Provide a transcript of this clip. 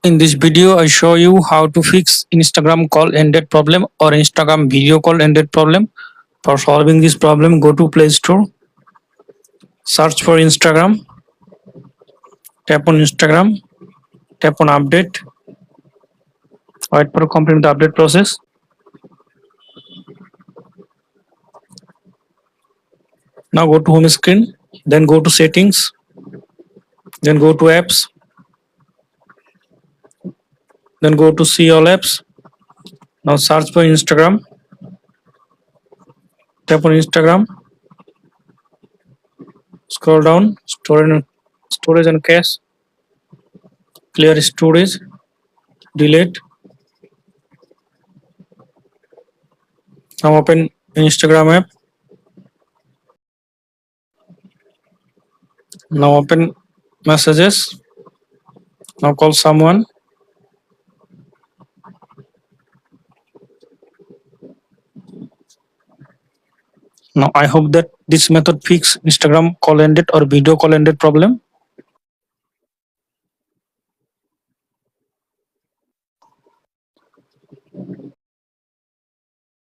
In this video, I show you how to fix Instagram call ended problem or Instagram video call ended problem. For solving this problem, go to Play Store, search for Instagram, tap on Instagram, tap on update, wait for complete the update process. Now go to home screen, then go to settings, then go to apps, then go to see all apps. Now search for Instagram, tap on Instagram, scroll down, storage and cache, clear storage, delete. Now open Instagram app. Now open messages. Now call someone. Now I hope that this method fix Instagram call ended or video call ended problem.